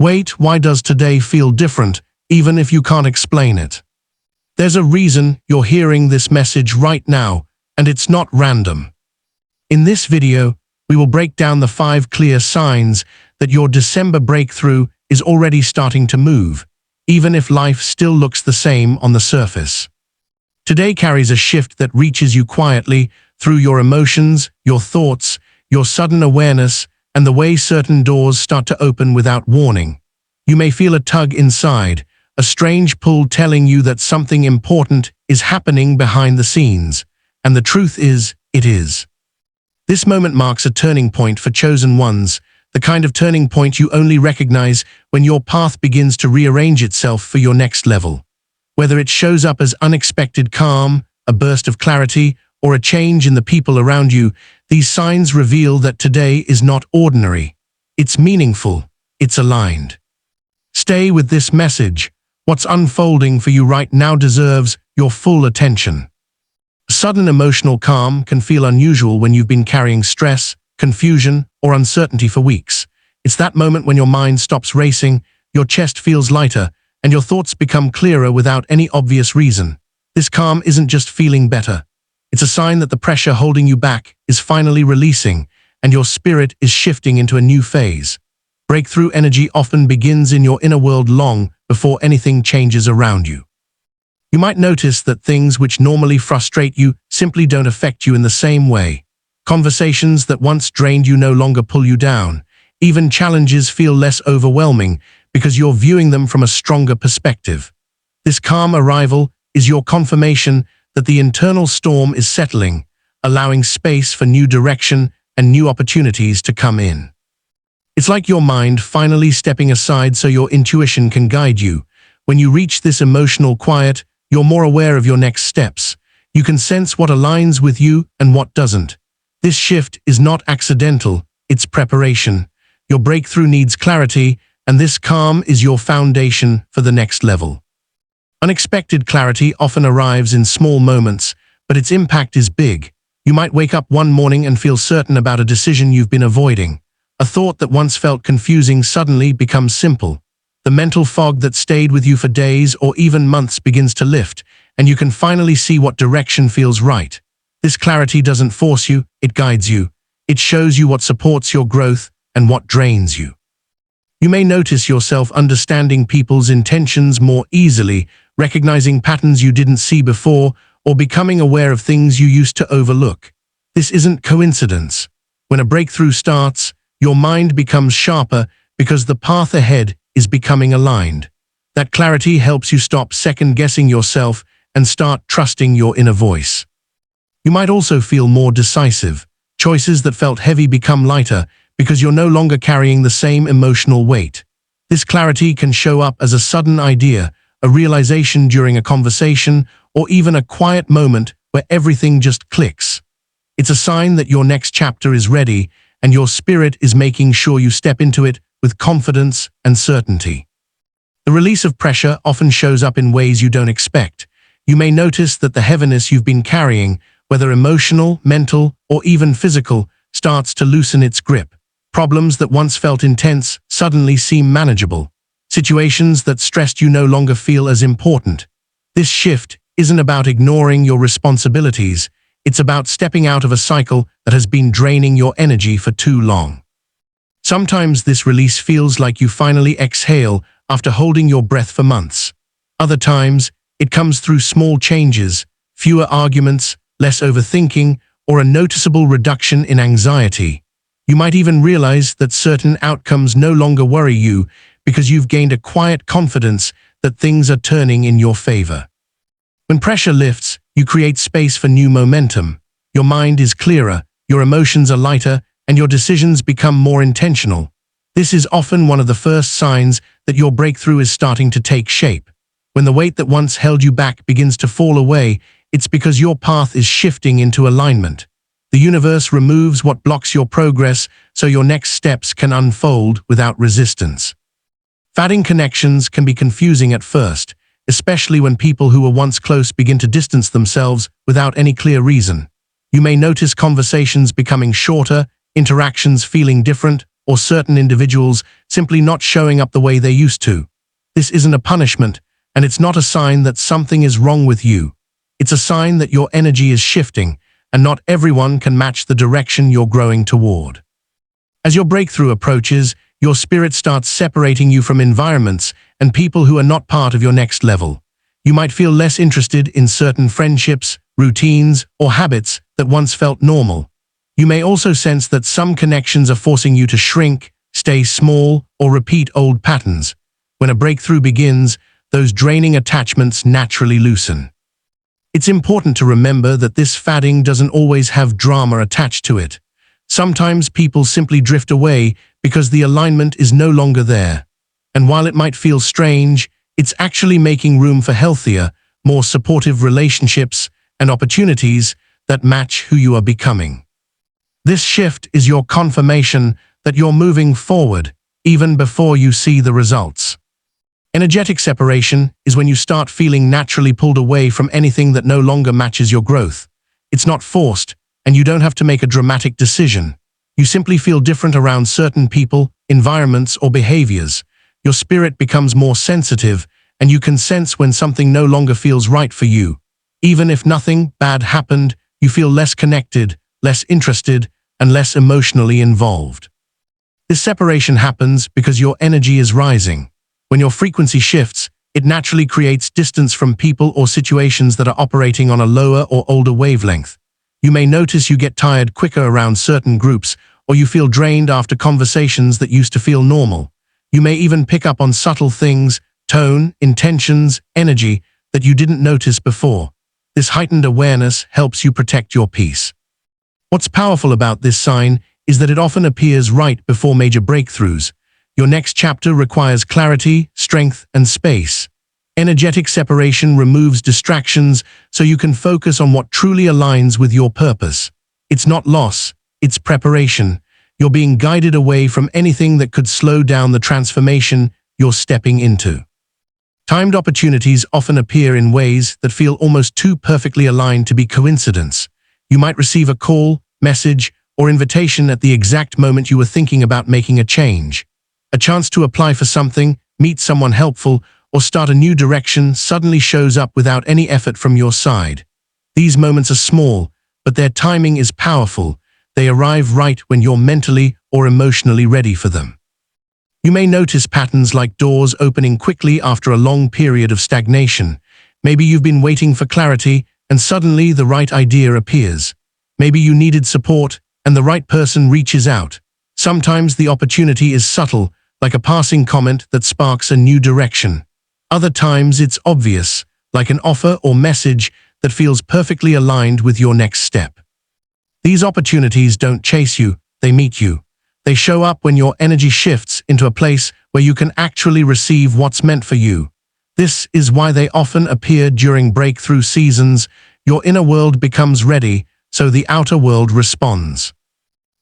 Wait, why does today feel different, even if you can't explain it? There's a reason you're hearing this message right now, and it's not random. In this video, we will break down the 5 clear signs that your December breakthrough is already starting to move, even if life still looks the same on the surface. Today carries a shift that reaches you quietly through your emotions, your thoughts, your sudden awareness, and the way certain doors start to open without warning. You may feel a tug inside, a strange pull telling you that something important is happening behind the scenes, and the truth is, it is. This moment marks a turning point for chosen ones, the kind of turning point you only recognize when your path begins to rearrange itself for your next level. Whether it shows up as unexpected calm, a burst of clarity, or a change in the people around you, these signs reveal that today is not ordinary. It's meaningful. It's aligned. Stay with this message. What's unfolding for you right now deserves your full attention. Sudden emotional calm can feel unusual when you've been carrying stress, confusion, or uncertainty for weeks. It's that moment when your mind stops racing, your chest feels lighter, and your thoughts become clearer without any obvious reason. This calm isn't just feeling better. It's a sign that the pressure holding you back is finally releasing, and your spirit is shifting into a new phase. Breakthrough energy often begins in your inner world long before anything changes around you. You might notice that things which normally frustrate you simply don't affect you in the same way. Conversations that once drained you no longer pull you down. Even challenges feel less overwhelming because you're viewing them from a stronger perspective. This calm arrival is your confirmation that the internal storm is settling, allowing space for new direction and new opportunities to come in. It's like your mind finally stepping aside so your intuition can guide you. When you reach this emotional quiet, you're more aware of your next steps. You can sense what aligns with you and what doesn't. This shift is not accidental, it's preparation. Your breakthrough needs clarity, and this calm is your foundation for the next level. Unexpected clarity often arrives in small moments, but its impact is big. You might wake up one morning and feel certain about a decision you've been avoiding. A thought that once felt confusing suddenly becomes simple. The mental fog that stayed with you for days or even months begins to lift, and you can finally see what direction feels right. This clarity doesn't force you, it guides you. It shows you what supports your growth and what drains you. You may notice yourself understanding people's intentions more easily, recognizing patterns you didn't see before, or becoming aware of things you used to overlook. This isn't coincidence. When a breakthrough starts, your mind becomes sharper because the path ahead is becoming aligned. That clarity helps you stop second-guessing yourself and start trusting your inner voice. You might also feel more decisive. Choices that felt heavy become lighter because you're no longer carrying the same emotional weight. This clarity can show up as a sudden idea, a realization during a conversation, or even a quiet moment where everything just clicks. It's a sign that your next chapter is ready, and your spirit is making sure you step into it with confidence and certainty. The release of pressure often shows up in ways you don't expect. You may notice that the heaviness you've been carrying, whether emotional, mental, or even physical, starts to loosen its grip. Problems that once felt intense suddenly seem manageable. Situations that stressed you no longer feel as important. This shift isn't about ignoring your responsibilities. It's about stepping out of a cycle that has been draining your energy for too long. Sometimes this release feels like you finally exhale after holding your breath for months. Other times, it comes through small changes, fewer arguments, less overthinking, or a noticeable reduction in anxiety. You might even realize that certain outcomes no longer worry you because you've gained a quiet confidence that things are turning in your favor. When pressure lifts, you create space for new momentum. Your mind is clearer, your emotions are lighter, and your decisions become more intentional. This is often one of the first signs that your breakthrough is starting to take shape. When the weight that once held you back begins to fall away, it's because your path is shifting into alignment. The universe removes what blocks your progress so your next steps can unfold without resistance. Fading connections can be confusing at first, especially when people who were once close begin to distance themselves without any clear reason. You may notice conversations becoming shorter, interactions feeling different, or certain individuals simply not showing up the way they used to. This isn't a punishment, and it's not a sign that something is wrong with you. It's a sign that your energy is shifting, and not everyone can match the direction you're growing toward. As your breakthrough approaches, your spirit starts separating you from environments and people who are not part of your next level. You might feel less interested in certain friendships, routines, or habits that once felt normal. You may also sense that some connections are forcing you to shrink, stay small, or repeat old patterns. When a breakthrough begins, those draining attachments naturally loosen. It's important to remember that this fading doesn't always have drama attached to it. Sometimes people simply drift away because the alignment is no longer there. And while it might feel strange, it's actually making room for healthier, more supportive relationships and opportunities that match who you are becoming. This shift is your confirmation that you're moving forward, even before you see the results. Energetic separation is when you start feeling naturally pulled away from anything that no longer matches your growth. It's not forced, and you don't have to make a dramatic decision. You simply feel different around certain people, environments, or behaviors. Your spirit becomes more sensitive, and you can sense when something no longer feels right for you. Even if nothing bad happened, you feel less connected, less interested, and less emotionally involved. This separation happens because your energy is rising. When your frequency shifts, it naturally creates distance from people or situations that are operating on a lower or older wavelength. You may notice you get tired quicker around certain groups, or you feel drained after conversations that used to feel normal. You may even pick up on subtle things, tone, intentions, energy, that you didn't notice before. This heightened awareness helps you protect your peace. What's powerful about this sign is that it often appears right before major breakthroughs. Your next chapter requires clarity, strength, and space. Energetic separation removes distractions so you can focus on what truly aligns with your purpose. It's not loss, it's preparation. You're being guided away from anything that could slow down the transformation you're stepping into. Timed opportunities often appear in ways that feel almost too perfectly aligned to be coincidence. You might receive a call, message, or invitation at the exact moment you were thinking about making a change. A chance to apply for something, meet someone helpful, or start a new direction suddenly shows up without any effort from your side. These moments are small, but their timing is powerful. They arrive right when you're mentally or emotionally ready for them. You may notice patterns like doors opening quickly after a long period of stagnation. Maybe you've been waiting for clarity, and suddenly the right idea appears. Maybe you needed support, and the right person reaches out. Sometimes the opportunity is subtle, like a passing comment that sparks a new direction. Other times it's obvious, like an offer or message that feels perfectly aligned with your next step. These opportunities don't chase you, they meet you. They show up when your energy shifts into a place where you can actually receive what's meant for you. This is why they often appear during breakthrough seasons. Your inner world becomes ready, so the outer world responds.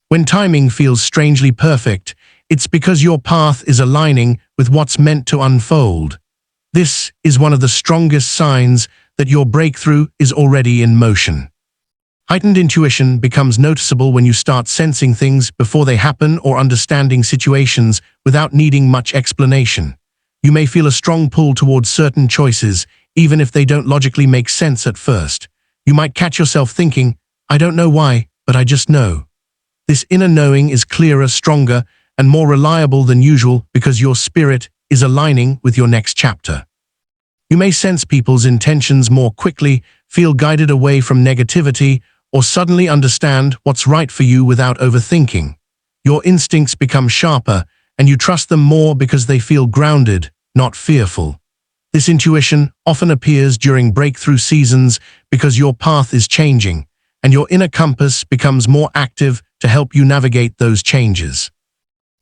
When timing feels strangely perfect, it's because your path is aligning with what's meant to unfold. This is one of the strongest signs that your breakthrough is already in motion. Heightened intuition becomes noticeable when you start sensing things before they happen or understanding situations without needing much explanation. You may feel a strong pull towards certain choices, even if they don't logically make sense at first. You might catch yourself thinking, "I don't know why, but I just know." This inner knowing is clearer, stronger, and more reliable than usual because your spirit is aligning with your next chapter. You may sense people's intentions more quickly, feel guided away from negativity, or suddenly understand what's right for you without overthinking. Your instincts become sharper, and you trust them more because they feel grounded, not fearful. This intuition often appears during breakthrough seasons because your path is changing, and your inner compass becomes more active to help you navigate those changes.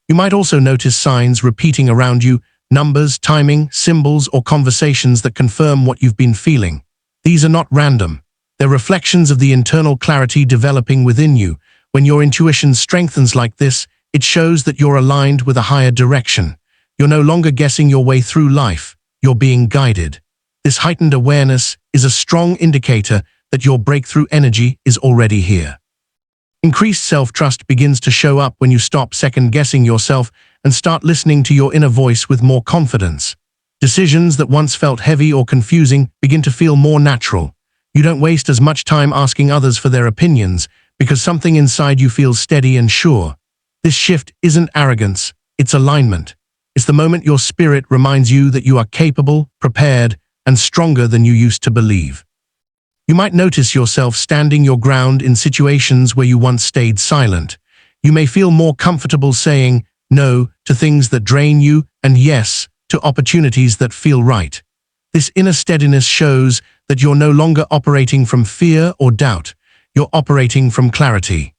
You might also notice signs repeating around you, numbers, timing, symbols, or conversations that confirm what you've been feeling. These are not random. They're reflections of the internal clarity developing within you. When your intuition strengthens like this, it shows that you're aligned with a higher direction. You're no longer guessing your way through life. You're being guided. This heightened awareness is a strong indicator that your breakthrough energy is already here. Increased self-trust begins to show up when you stop second-guessing yourself and start listening to your inner voice with more confidence. Decisions that once felt heavy or confusing begin to feel more natural. You don't waste as much time asking others for their opinions because something inside you feels steady and sure. This shift isn't arrogance, it's alignment. It's the moment your spirit reminds you that you are capable, prepared, and stronger than you used to believe. You might notice yourself standing your ground in situations where you once stayed silent. You may feel more comfortable saying no to things that drain you and yes to opportunities that feel right. This inner steadiness shows that you're no longer operating from fear or doubt. You're operating from clarity.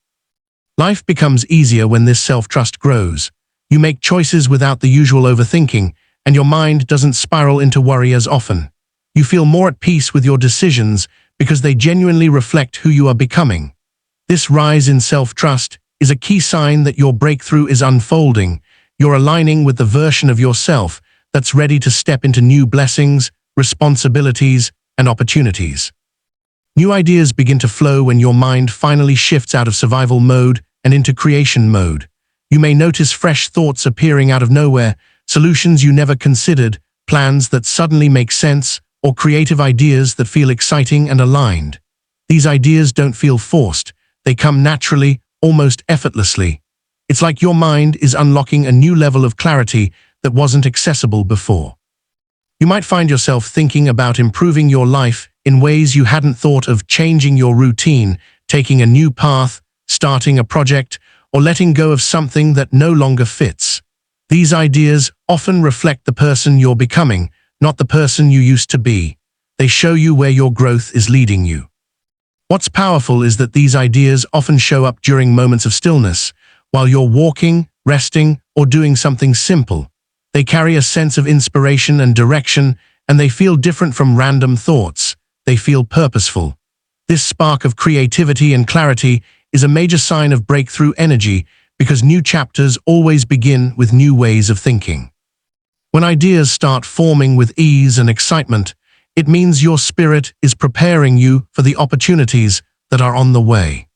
Life becomes easier when this self-trust grows. You make choices without the usual overthinking, and your mind doesn't spiral into worry as often. You feel more at peace with your decisions because they genuinely reflect who you are becoming. This rise in self-trust is a key sign that your breakthrough is unfolding. You're aligning with the version of yourself that's ready to step into new blessings, responsibilities, and opportunities. New ideas begin to flow when your mind finally shifts out of survival mode and into creation mode. You may notice fresh thoughts appearing out of nowhere, solutions you never considered, plans that suddenly make sense, or creative ideas that feel exciting and aligned. These ideas don't feel forced. They come naturally, almost effortlessly. It's like your mind is unlocking a new level of clarity that wasn't accessible before. You might find yourself thinking about improving your life in ways you hadn't thought of, changing your routine, taking a new path, starting a project, or letting go of something that no longer fits. These ideas often reflect the person you're becoming, not the person you used to be. They show you where your growth is leading you. What's powerful is that these ideas often show up during moments of stillness, while you're walking, resting, or doing something simple. They carry a sense of inspiration and direction, and they feel different from random thoughts. They feel purposeful. This spark of creativity and clarity is a major sign of breakthrough energy because new chapters always begin with new ways of thinking. When ideas start forming with ease and excitement, it means your spirit is preparing you for the opportunities that are on the way.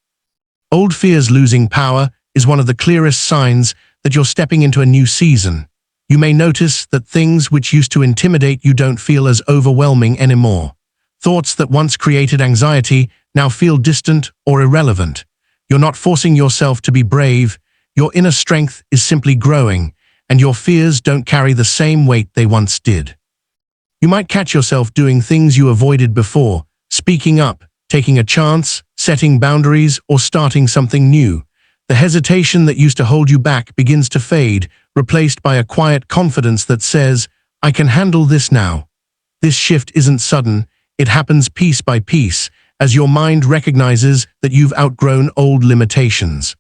Old fears losing power is one of the clearest signs that you're stepping into a new season. You may notice that things which used to intimidate you don't feel as overwhelming anymore. Thoughts that once created anxiety now feel distant or irrelevant. You're not forcing yourself to be brave. Your inner strength is simply growing, and your fears don't carry the same weight they once did. You might catch yourself doing things you avoided before, speaking up, taking a chance, setting boundaries, or starting something new. The hesitation that used to hold you back begins to fade, replaced by a quiet confidence that says, "I can handle this now." This shift isn't sudden, it happens piece by piece, as your mind recognizes that you've outgrown old limitations.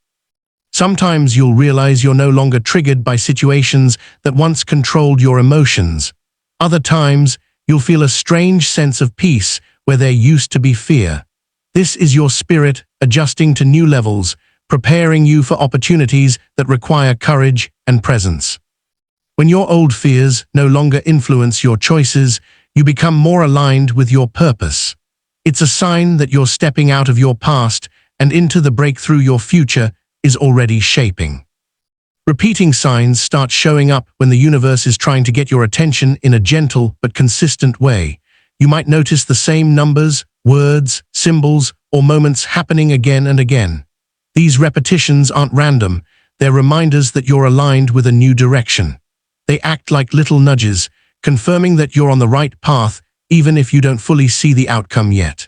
Sometimes you'll realize you're no longer triggered by situations that once controlled your emotions. Other times, you'll feel a strange sense of peace where there used to be fear. This is your spirit adjusting to new levels, preparing you for opportunities that require courage and presence. When your old fears no longer influence your choices, you become more aligned with your purpose. It's a sign that you're stepping out of your past and into the breakthrough your future is already shaping. Repeating signs start showing up when the universe is trying to get your attention in a gentle but consistent way. You might notice the same numbers, words, symbols, or moments happening again and again. These repetitions aren't random, they're reminders that you're aligned with a new direction. They act like little nudges, confirming that you're on the right path even if you don't fully see the outcome yet.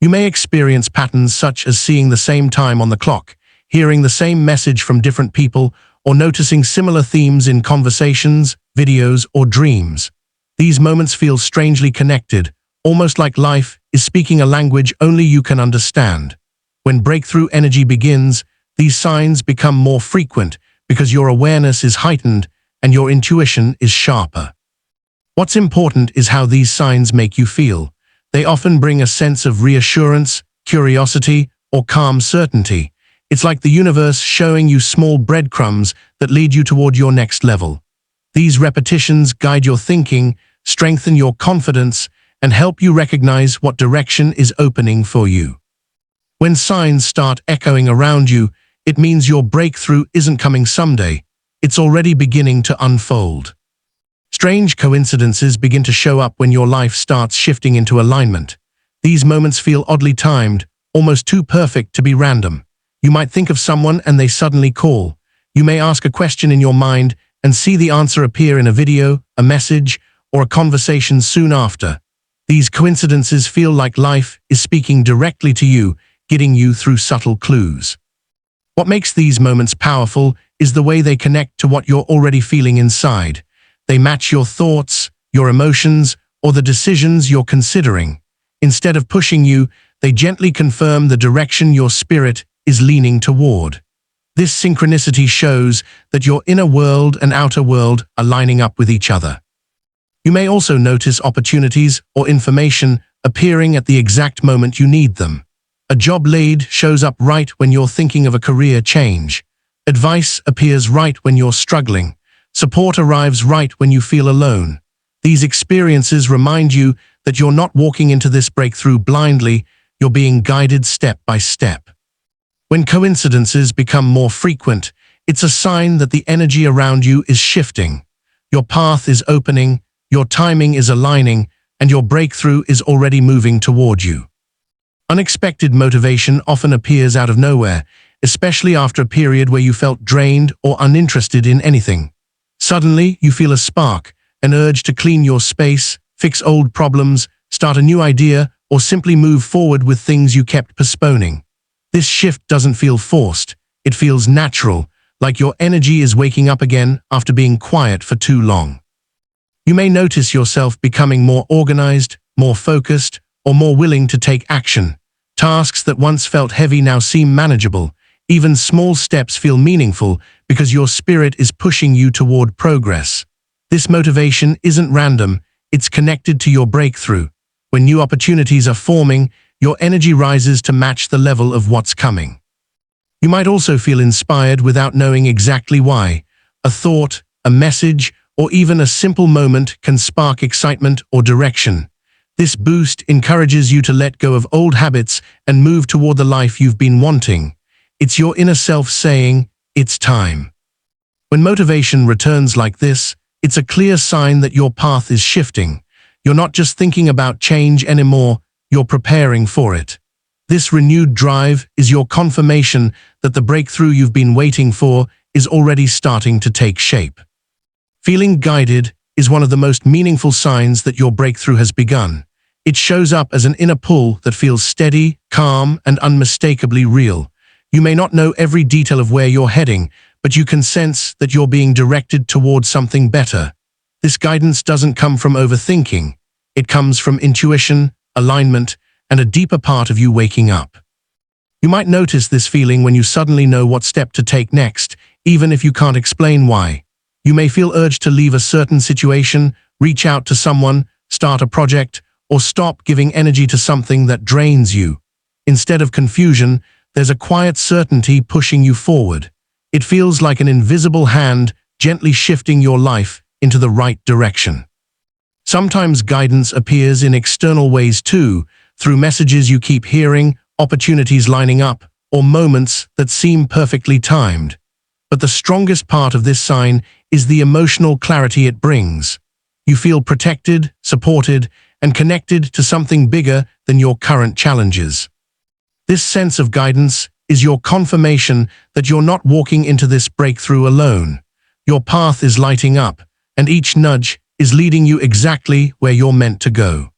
You may experience patterns such as seeing the same time on the clock, hearing the same message from different people, or noticing similar themes in conversations, videos, or dreams. These moments feel strangely connected, almost like life is speaking a language only you can understand. When breakthrough energy begins, these signs become more frequent because your awareness is heightened and your intuition is sharper. What's important is how these signs make you feel. They often bring a sense of reassurance, curiosity, or calm certainty. It's like the universe showing you small breadcrumbs that lead you toward your next level. These repetitions guide your thinking, strengthen your confidence, and help you recognize what direction is opening for you. When signs start echoing around you, it means your breakthrough isn't coming someday. It's already beginning to unfold. Strange coincidences begin to show up when your life starts shifting into alignment. These moments feel oddly timed, almost too perfect to be random. You might think of someone and they suddenly call. You may ask a question in your mind and see the answer appear in a video, a message, or a conversation soon after. These coincidences feel like life is speaking directly to you, getting you through subtle clues. What makes these moments powerful is the way they connect to what you're already feeling inside. They match your thoughts, your emotions, or the decisions you're considering. Instead of pushing you, they gently confirm the direction your spirit is leaning toward. This synchronicity shows that your inner world and outer world are lining up with each other. You may also notice opportunities or information appearing at the exact moment you need them. A job lead shows up right when you're thinking of a career change. Advice appears right when you're struggling. Support arrives right when you feel alone. These experiences remind you that you're not walking into this breakthrough blindly, you're being guided step by step. When coincidences become more frequent, it's a sign that the energy around you is shifting. Your path is opening, your timing is aligning, and your breakthrough is already moving toward you. Unexpected motivation often appears out of nowhere, especially after a period where you felt drained or uninterested in anything. Suddenly, you feel a spark, an urge to clean your space, fix old problems, start a new idea, or simply move forward with things you kept postponing. This shift doesn't feel forced, it feels natural, like your energy is waking up again after being quiet for too long. You may notice yourself becoming more organized, more focused, or more willing to take action. Tasks that once felt heavy now seem manageable. Even small steps feel meaningful because your spirit is pushing you toward progress. This motivation isn't random, it's connected to your breakthrough. When new opportunities are forming, your energy rises to match the level of what's coming. You might also feel inspired without knowing exactly why. A thought, a message, or even a simple moment can spark excitement or direction. This boost encourages you to let go of old habits and move toward the life you've been wanting. It's your inner self saying, it's time. When motivation returns like this, it's a clear sign that your path is shifting. You're not just thinking about change anymore, you're preparing for it. This renewed drive is your confirmation that the breakthrough you've been waiting for is already starting to take shape. Feeling guided is one of the most meaningful signs that your breakthrough has begun. It shows up as an inner pull that feels steady, calm, and unmistakably real. You may not know every detail of where you're heading, but you can sense that you're being directed towards something better. This guidance doesn't come from overthinking. It comes from intuition, alignment, and a deeper part of you waking up. You might notice this feeling when you suddenly know what step to take next, even if you can't explain why. You may feel urged to leave a certain situation, reach out to someone, start a project, or stop giving energy to something that drains you. Instead of confusion, there's a quiet certainty pushing you forward. It feels like an invisible hand gently shifting your life into the right direction. Sometimes guidance appears in external ways too, through messages you keep hearing, opportunities lining up, or moments that seem perfectly timed. But the strongest part of this sign is the emotional clarity it brings. You feel protected, supported, and connected to something bigger than your current challenges. This sense of guidance is your confirmation that you're not walking into this breakthrough alone. Your path is lighting up, and each nudge is leading you exactly where you're meant to go.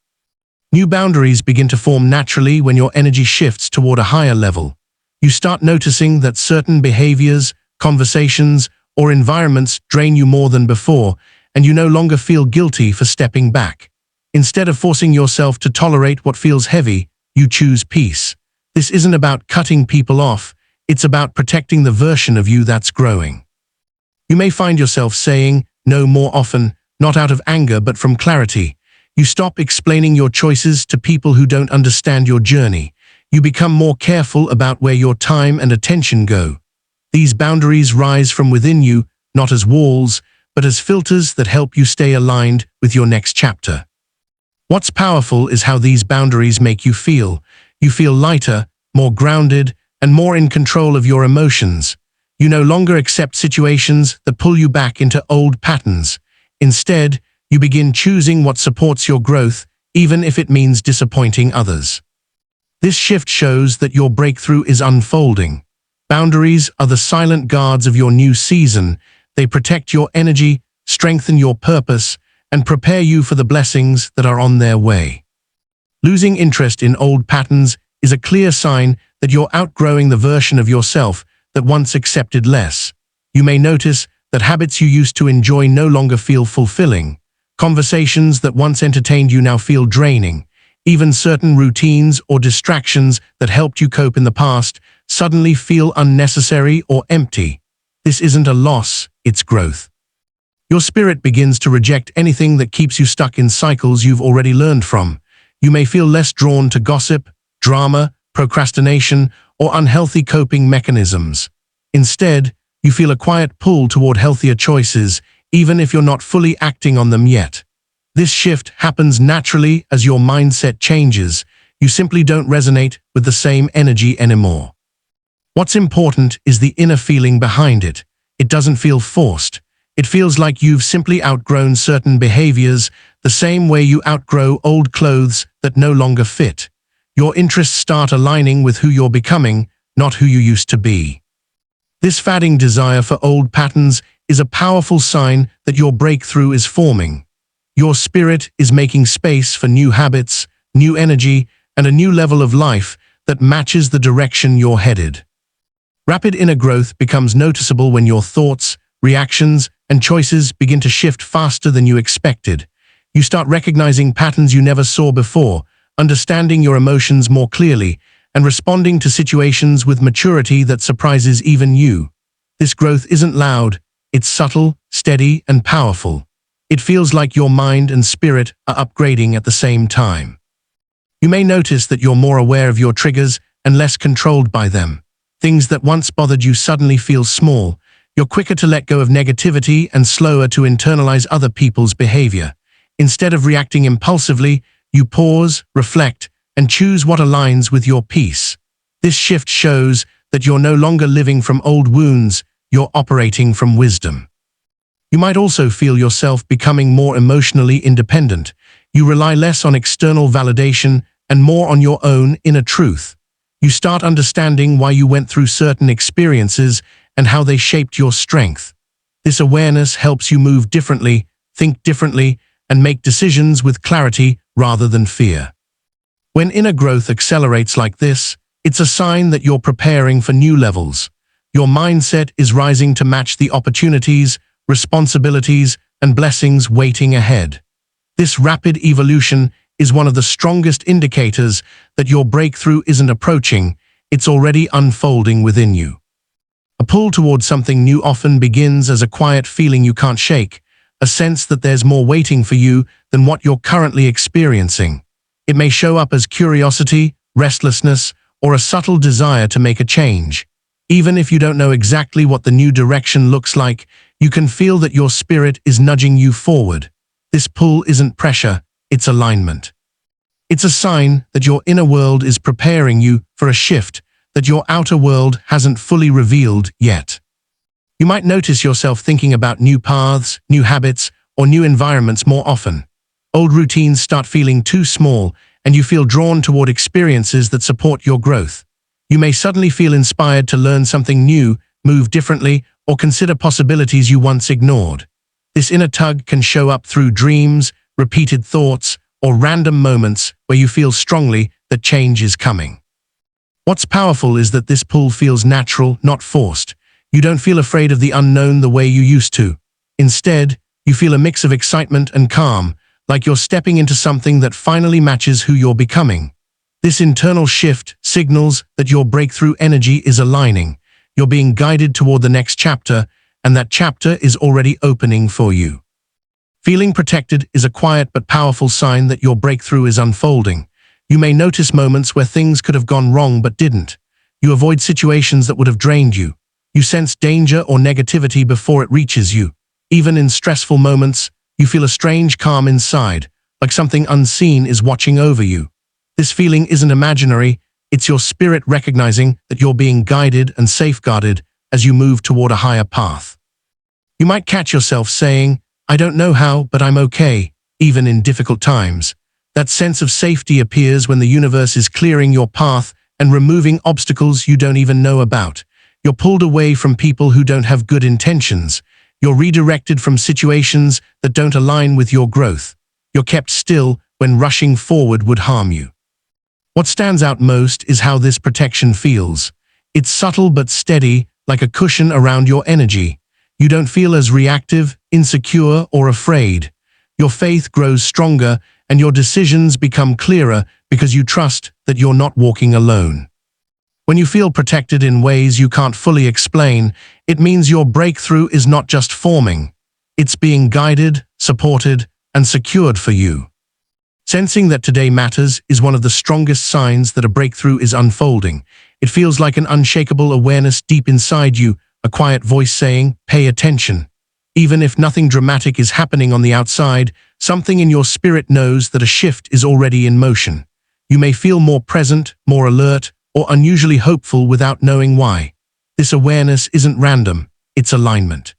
New boundaries begin to form naturally when your energy shifts toward a higher level. You start noticing that certain behaviors, conversations, or environments drain you more than before, and you no longer feel guilty for stepping back. Instead of forcing yourself to tolerate what feels heavy, you choose peace. This isn't about cutting people off, it's about protecting the version of you that's growing. You may find yourself saying no more often, not out of anger but from clarity. You stop explaining your choices to people who don't understand your journey. You become more careful about where your time and attention go. These boundaries rise from within you, not as walls, but as filters that help you stay aligned with your next chapter. What's powerful is how these boundaries make you feel. You feel lighter, more grounded, and more in control of your emotions. You no longer accept situations that pull you back into old patterns. Instead, you begin choosing what supports your growth, even if it means disappointing others. This shift shows that your breakthrough is unfolding. Boundaries are the silent guards of your new season. They protect your energy, strengthen your purpose, and prepare you for the blessings that are on their way. Losing interest in old patterns is a clear sign that you're outgrowing the version of yourself that once accepted less. You may notice that habits you used to enjoy no longer feel fulfilling. Conversations that once entertained you now feel draining. Even certain routines or distractions that helped you cope in the past suddenly feel unnecessary or empty. This isn't a loss, it's growth. Your spirit begins to reject anything that keeps you stuck in cycles you've already learned from. You may feel less drawn to gossip, drama, procrastination, or unhealthy coping mechanisms. Instead, you feel a quiet pull toward healthier choices, even if you're not fully acting on them yet. This shift happens naturally as your mindset changes. You simply don't resonate with the same energy anymore. What's important is the inner feeling behind it. It doesn't feel forced. It feels like you've simply outgrown certain behaviors, the same way you outgrow old clothes that no longer fit. Your interests start aligning with who you're becoming, not who you used to be. This fading desire for old patterns is a powerful sign that your breakthrough is forming. Your spirit is making space for new habits, new energy, and a new level of life that matches the direction you're headed. Rapid inner growth becomes noticeable when your thoughts, reactions, and choices begin to shift faster than you expected. You start recognizing patterns you never saw before, understanding your emotions more clearly, and responding to situations with maturity that surprises even you. This growth isn't loud, it's subtle, steady, and powerful. It feels like your mind and spirit are upgrading at the same time. You may notice that you're more aware of your triggers and less controlled by them. Things that once bothered you suddenly feel small. You're quicker to let go of negativity and slower to internalize other people's behavior. Instead of reacting impulsively, you pause, reflect, and choose what aligns with your peace. This shift shows that you're no longer living from old wounds, you're operating from wisdom. You might also feel yourself becoming more emotionally independent. You rely less on external validation and more on your own inner truth. You start understanding why you went through certain experiences and how they shaped your strength. This awareness helps you move differently, think differently, and make decisions with clarity rather than fear. When inner growth accelerates like this, it's a sign that you're preparing for new levels. Your mindset is rising to match the opportunities, responsibilities, and blessings waiting ahead. This rapid evolution is one of the strongest indicators that your breakthrough isn't approaching, it's already unfolding within you. A pull towards something new often begins as a quiet feeling you can't shake, a sense that there's more waiting for you than what you're currently experiencing. It may show up as curiosity, restlessness, or a subtle desire to make a change. Even if you don't know exactly what the new direction looks like, you can feel that your spirit is nudging you forward. This pull isn't pressure, it's alignment. It's a sign that your inner world is preparing you for a shift that your outer world hasn't fully revealed yet. You might notice yourself thinking about new paths, new habits, or new environments more often. Old routines start feeling too small, and you feel drawn toward experiences that support your growth. You may suddenly feel inspired to learn something new, move differently, or consider possibilities you once ignored. This inner tug can show up through dreams, repeated thoughts, or random moments where you feel strongly that change is coming. What's powerful is that this pull feels natural, not forced. You don't feel afraid of the unknown the way you used to. Instead, you feel a mix of excitement and calm, like you're stepping into something that finally matches who you're becoming. This internal shift signals that your breakthrough energy is aligning. You're being guided toward the next chapter, and that chapter is already opening for you. Feeling protected is a quiet but powerful sign that your breakthrough is unfolding. You may notice moments where things could have gone wrong but didn't. You avoid situations that would have drained you. You sense danger or negativity before it reaches you. Even in stressful moments, you feel a strange calm inside, like something unseen is watching over you. This feeling isn't imaginary, It's your spirit recognizing that you're being guided and safeguarded as you move toward a higher path. You might catch yourself saying, "I don't know how, but I'm okay," even in difficult times. That sense of safety appears when the universe is clearing your path and removing obstacles you don't even know about. You're pulled away from people who don't have good intentions. You're redirected from situations that don't align with your growth. You're kept still when rushing forward would harm you. What stands out most is how this protection feels. It's subtle but steady, like a cushion around your energy. You don't feel as reactive, insecure, or afraid. Your faith grows stronger and your decisions become clearer because you trust that you're not walking alone. When you feel protected in ways you can't fully explain, it means your breakthrough is not just forming. It's being guided, supported, and secured for you. Sensing that today matters is one of the strongest signs that a breakthrough is unfolding. It feels like an unshakable awareness deep inside you, a quiet voice saying, "Pay attention." Even if nothing dramatic is happening on the outside, something in your spirit knows that a shift is already in motion. You may feel more present, more alert, or unusually hopeful without knowing why. This awareness isn't random, it's alignment.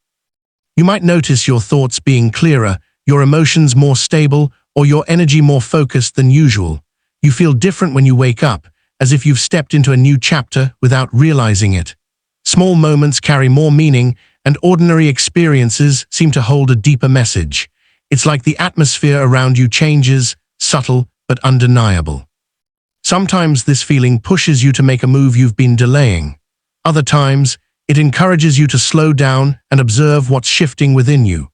You might notice your thoughts being clearer, your emotions more stable, or your energy more focused than usual. You feel different when you wake up, as if you've stepped into a new chapter without realizing it. Small moments carry more meaning, and ordinary experiences seem to hold a deeper message. It's like the atmosphere around you changes, subtle but undeniable. Sometimes this feeling pushes you to make a move you've been delaying. Other times, it encourages you to slow down and observe what's shifting within you.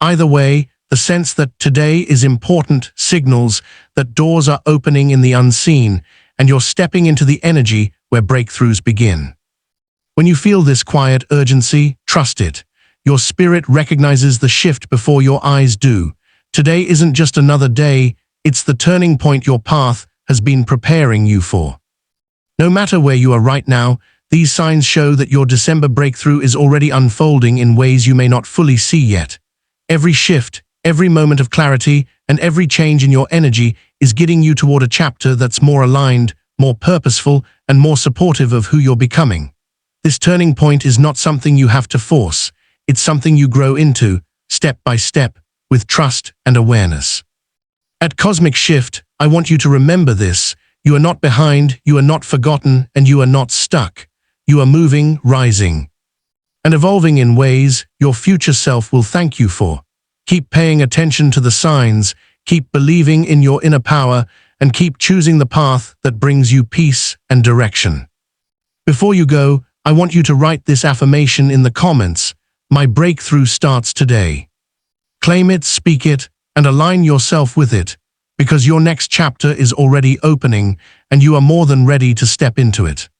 Either way, the sense that today is important signals that doors are opening in the unseen, and you're stepping into the energy where breakthroughs begin. When you feel this quiet urgency, trust it. Your spirit recognizes the shift before your eyes do. Today isn't just another day, it's the turning point your path has been preparing you for. No matter where you are right now, these signs show that your December breakthrough is already unfolding in ways you may not fully see yet. Every shift, every moment of clarity, and every change in your energy is getting you toward a chapter that's more aligned, more purposeful, and more supportive of who you're becoming. This turning point is not something you have to force. It's something you grow into, step by step, with trust and awareness. At Cosmic Shift, I want you to remember this. You are not behind, you are not forgotten, and you are not stuck. You are moving, rising, and evolving in ways your future self will thank you for. Keep paying attention to the signs, keep believing in your inner power, and keep choosing the path that brings you peace and direction. Before you go, I want you to write this affirmation in the comments. My breakthrough starts today. Claim it, speak it, and align yourself with it, because your next chapter is already opening and you are more than ready to step into it.